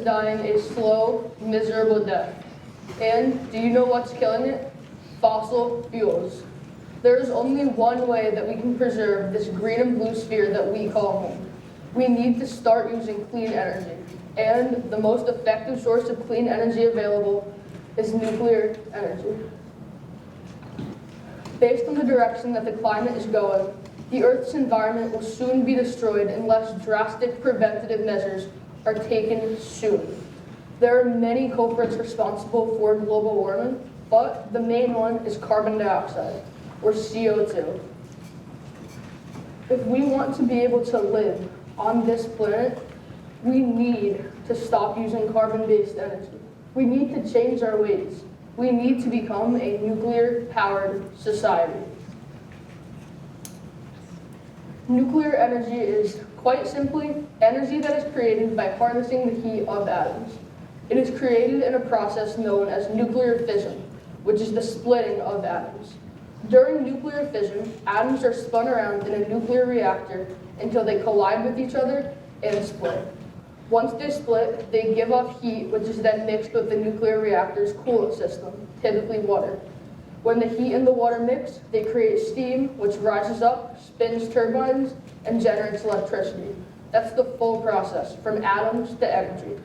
is dying a slow, miserable death. And do you know what's killing it? Fossil fuels. There is only one way that we can preserve this green and blue sphere that we call home. We need to start using clean energy. And the most effective source of clean energy available is nuclear energy. Based on the direction that the climate is going, the Earth's environment will soon be destroyed unless drastic preventative measures are taken soon. There are many culprits responsible for global warming, but the main one is carbon dioxide, or CO2. If we want to be able to live on this planet, we need to stop using carbon-based energy. We need to change our ways. We need to become a nuclear-powered society. Nuclear energy is, quite simply, energy that is created by harnessing the heat of atoms. It is created in a process known as nuclear fission, which is the splitting of atoms. During nuclear fission, atoms are spun around in a nuclear reactor until they collide with each other and split. Once they split, they give off heat, which is then mixed with the nuclear reactor's coolant system, typically water. When the heat and the water mix, they create steam, which rises up, spins turbines, and generates electricity. That's the full process, from atoms to energy.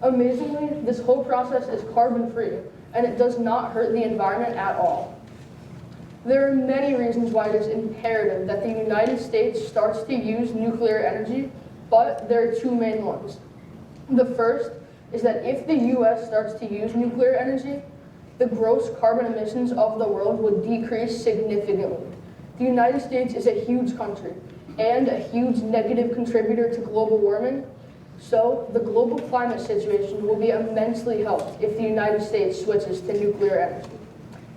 Amazingly, this whole process is carbon-free, and it does not hurt the environment at all. There are many reasons why it is imperative that the United States starts to use nuclear energy, but there are two main ones. The first is that if the US starts to use nuclear energy, the gross carbon emissions of the world would decrease significantly. The United States is a huge country and a huge negative contributor to global warming, so the global climate situation will be immensely helped if the United States switches to nuclear energy.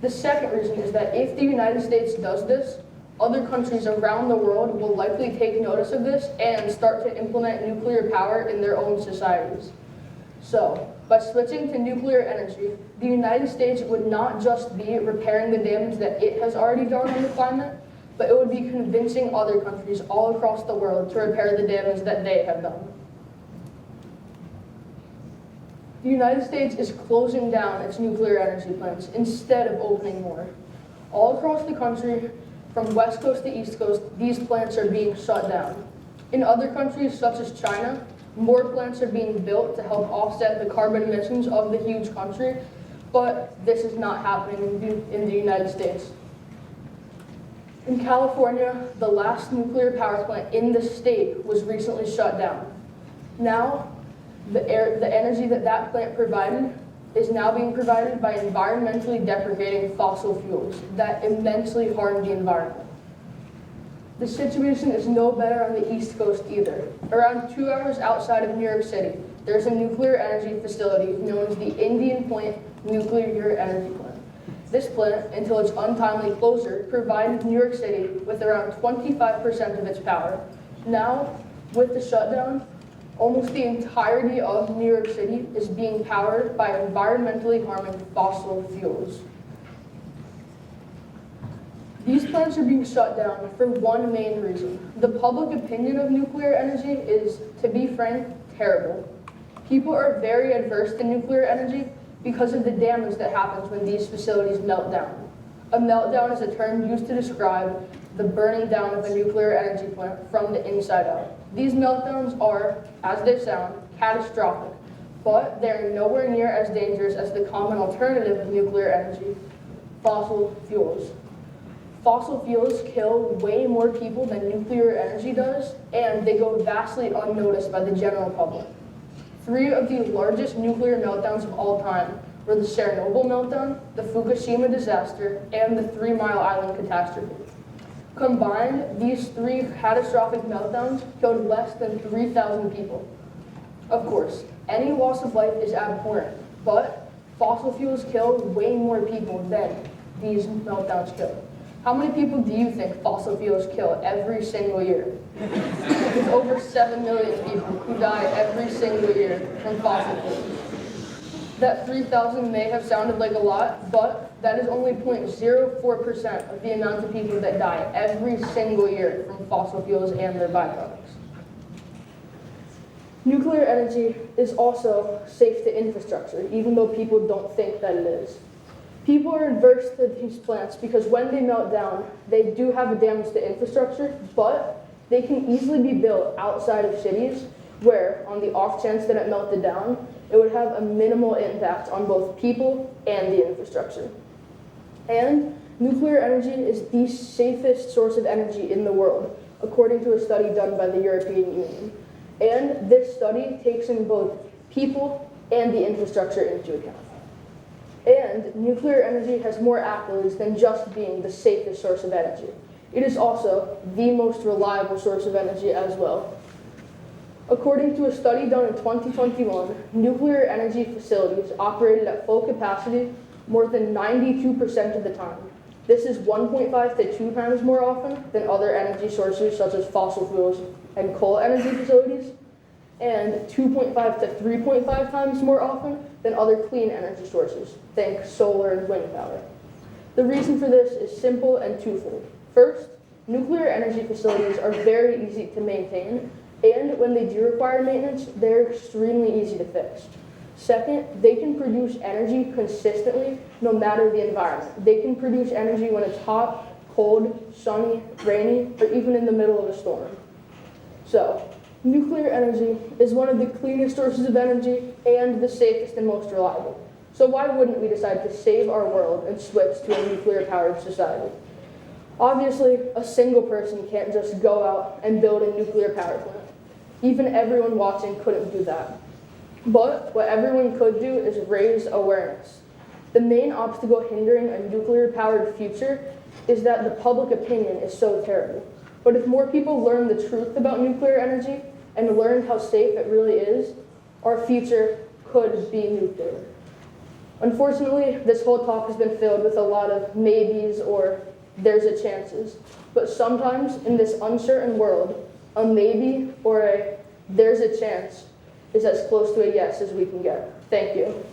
The second reason is that if the United States does this, other countries around the world will likely take notice of this and start to implement nuclear power in their own societies. So, by switching to nuclear energy, the United States would not just be repairing the damage that it has already done on the climate, but it would be convincing other countries all across the world to repair the damage that they have done. The United States is closing down its nuclear energy plants instead of opening more. All across the country, from West Coast to East Coast, these plants are being shut down. In other countries, such as China, more plants are being built to help offset the carbon emissions of the huge country, but this is not happening in the United States. In California, the last nuclear power plant in the state was recently shut down. Now, the energy that plant provided is now being provided by environmentally deprecating fossil fuels that immensely harm the environment. The situation is no better on the East Coast either. Around 2 hours outside of New York City, there's a nuclear energy facility known as the Indian Point Nuclear Energy Plant. This plant, until its untimely closure, provided New York City with around 25% of its power. Now, with the shutdown, almost the entirety of New York City is being powered by environmentally harming fossil fuels. These plants are being shut down for one main reason. The public opinion of nuclear energy is, to be frank, terrible. People are very adverse to nuclear energy because of the damage that happens when these facilities melt down. A meltdown is a term used to describe the burning down of a nuclear energy plant from the inside out. These meltdowns are, as they sound, catastrophic, but they're nowhere near as dangerous as the common alternative of nuclear energy, fossil fuels. Fossil fuels kill way more people than nuclear energy does, and they go vastly unnoticed by the general public. 3 of the largest nuclear meltdowns of all time were the Chernobyl meltdown, the Fukushima disaster, and the 3 Mile Island catastrophe. Combined, these 3 catastrophic meltdowns killed less than 3,000 people. Of course, any loss of life is abhorrent, but fossil fuels kill way more people than these meltdowns kill. How many people do you think fossil fuels kill every single year? There's over 7 million people who die every single year from fossil fuels. That 3,000 may have sounded like a lot, but that is only 0.04% of the amount of people that die every single year from fossil fuels and their byproducts. Nuclear energy is also safe to infrastructure, even though people don't think that it is. People are adverse to these plants because when they melt down, they do have a damage to infrastructure, but they can easily be built outside of cities where, on the off chance that it melted down, it would have a minimal impact on both people and the infrastructure. And nuclear energy is the safest source of energy in the world, according to a study done by the European Union. And this study takes in both people and the infrastructure into account. And nuclear energy has more accolades than just being the safest source of energy. It is also the most reliable source of energy as well. According to a study done in 2021, nuclear energy facilities operated at full capacity more than 92% of the time. This is 1.5 to 2 times more often than other energy sources such as fossil fuels and coal energy facilities, and 2.5 to 3.5 times more often than other clean energy sources, think solar and wind power. The reason for this is simple and twofold. First, nuclear energy facilities are very easy to maintain, and when they do require maintenance, they're extremely easy to fix. Second, they can produce energy consistently no matter the environment. They can produce energy when it's hot, cold, sunny, rainy, or even in the middle of a storm. So, nuclear energy is one of the cleanest sources of energy and the safest and most reliable. So why wouldn't we decide to save our world and switch to a nuclear-powered society? Obviously, a single person can't just go out and build a nuclear power plant. Even everyone watching couldn't do that. But what everyone could do is raise awareness. The main obstacle hindering a nuclear-powered future is that the public opinion is so terrible. But if more people learn the truth about nuclear energy and learn how safe it really is, our future could be nuclear. Unfortunately, this whole talk has been filled with a lot of maybes or there's a chances. But sometimes in this uncertain world, a maybe or a there's a chance is as close to a yes as we can get. Thank you.